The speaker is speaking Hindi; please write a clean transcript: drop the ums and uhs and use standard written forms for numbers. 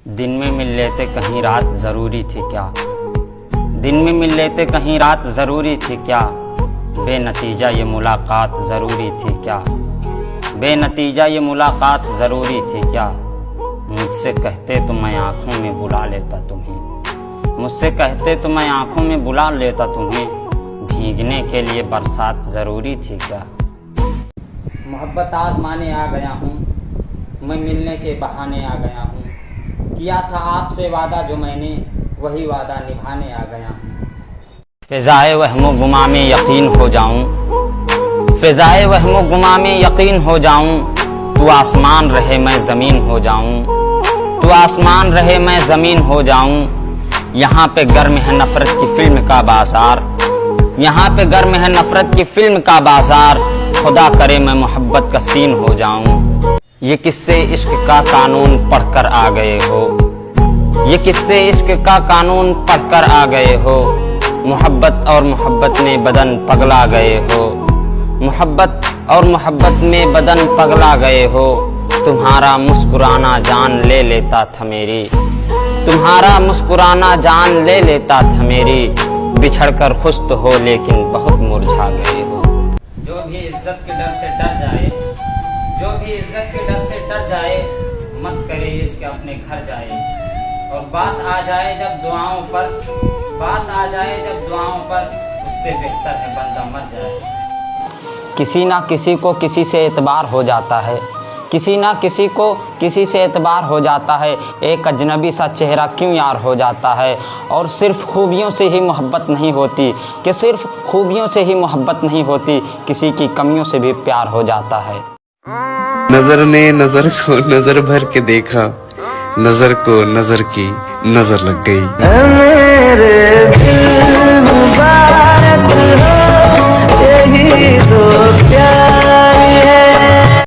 दिन में मिल लेते कहीं रात ज़रूरी थी क्या। दिन में मिल लेते कहीं रात ज़रूरी थी क्या। बेनतीजा ये मुलाकात ज़रूरी थी क्या। बेनतीजा ये मुलाकात ज़रूरी थी क्या। मुझसे कहते तो मैं आँखों में बुला लेता तुम्हें। मुझसे कहते तो मैं आँखों में बुला लेता तुम्हें। भीगने के लिए बरसात ज़रूरी थी क्या। मोहब्बत आज़माने आ गया हूँ, मैं मिलने के बहाने आ गया हूँ। किया था आपसे वादा जो मैंने, वही वादा निभाने आ गया हूँ। फ़िज़ाए वहमो गुमा में यकीन हो जाऊँ। फ़िज़ाए वहमो गुमा में यकीन हो जाऊँ। तू आसमान रहे मैं ज़मीन हो जाऊँ। तू आसमान रहे मैं ज़मीन हो जाऊँ। यहाँ पे गर्म है नफ़रत की फ़िल्म का बाज़ार। यहाँ पे गर्म है नफ़रत की फ़िल्म का बाज़ार। खुदा करे मैं मोहब्बत का सीन हो जाऊं। ये किस्से इश्क का कानून पढ़कर आ गए हो। ये किस्से इश्क का कानून पढ़कर आ गए हो। मोहब्बत और मोहब्बत में बदन पगला गए हो। मोहब्बत और मोहब्बत में बदन पगला गए हो। तुम्हारा मुस्कुराना जान ले लेता था मेरी। तुम्हारा मुस्कुराना जान ले लेता था मेरी। बिछड़कर खुश तो हो लेकिन बहुत मुरझा गए हो। जो भी इज्जत के डर से डर जाए, जो भी इज्जत के डर से डर जाए, मत करे इश्क अपने घर जाए। और बात आ जाए जब दुआओं पर, बात आ जाए जब दुआओं पर, उससे बेहतर है बंदा मर जाए। किसी ना किसी को किसी से एतबार हो जाता है। किसी ना किसी को किसी से एतबार हो जाता है। एक अजनबी सा चेहरा क्यों यार हो जाता है। और सिर्फ खूबियों से ही मोहब्बत नहीं होती, कि सिर्फ खूबियों से ही मोहब्बत नहीं होती, किसी की कमियों से भी प्यार हो जाता है। नजर ने नजर को नजर भर के देखा, नजर को नजर की नजर लग गई। मेरे दिल